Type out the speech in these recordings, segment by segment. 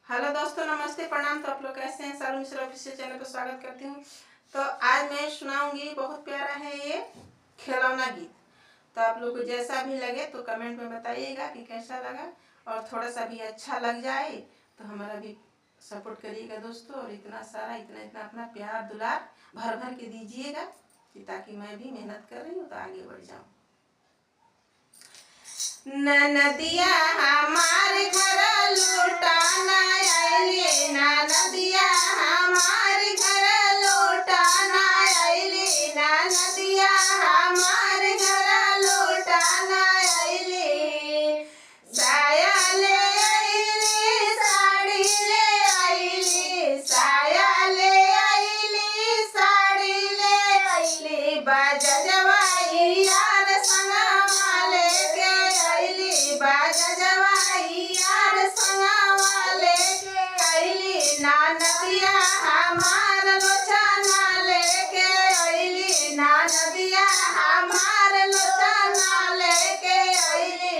Hello दोस्तों, नमस्ते, प्रणाम। तो आप लोग कैसे हैं? शालू मिश्रा ऑफिशियल चैनल पर स्वागत करती हूँ। तो आज मैं सुनाऊंगी, बहुत प्यारा है ये खिलौना गीत। तो आप लोग को जैसा भी लगे तो कमेंट में बताइएगा कि कैसा लगा, और थोड़ा सा भी अच्छा लग जाए तो हमारा भी सपोर्ट करिएगा दोस्तों। और इतना सारा इतना अपना प्यार दुलार भर भर के दीजिएगा कि ताकि मैं भी मेहनत कर रही हूँ तो आगे बढ़ जाऊँ। नदिया हमारे घर लौटाना आइले, नदिया हमारे घर लौटाना आइले, नदिया हमारे घर लौटाना आइले। साया ले आइले, साड़ी ले आइले, साया ले आइले, साड़ी ले आइले। बाजा जवाई यार संगवा लेके आइली, बाजा जवाई यार संगवा लेके आइली। नदिया हमार लोचना लेके आइली, नदिया हमार लोचना लेके आइली।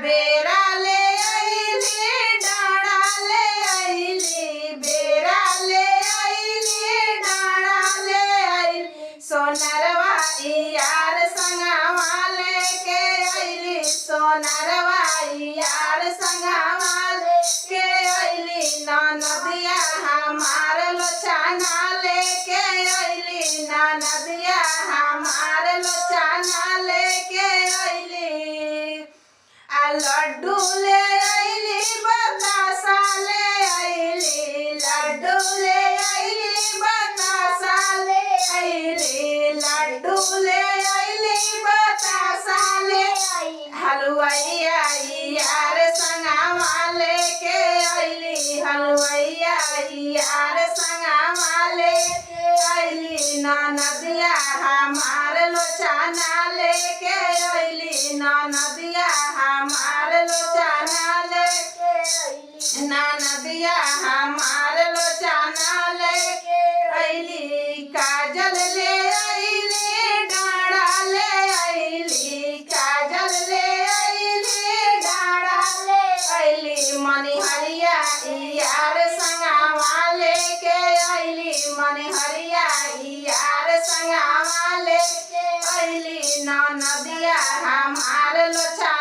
बेरा ले आइली, डाँड़ा ले आइली, बेरा ले आइली, डाँड़ा ले आइली। सोनरवा यार संगवा लेके आइली, सोनरवा यार संगवा लेके आइली। नदिया हमार लोचना लेके आइली, नदिया हमार लोचना लेके आइली। लड्डू ले आइली, बतासा ले आइली, लड्डू ले आइली, बतासा ले आइली, लड्डू ले आइली, बतासा ले आइली। हलवाइया यार संगवा लेके आइली, हलवाइया यार संगवा लेके आइली। नदिया हमार लोचना लेके आइली, नदिया हमार लोचना लेके आइली, नदिया हमार लोचना लेके आइली। काजल ले आइली, डाँड़ा ले आइली, काजल ले आइली, डाँड़ा ले आइली। मनिहरिया यार संगवा लेके आइली, मनिहरिया यार संगवा लेके आइली। नदिया हमार लोचना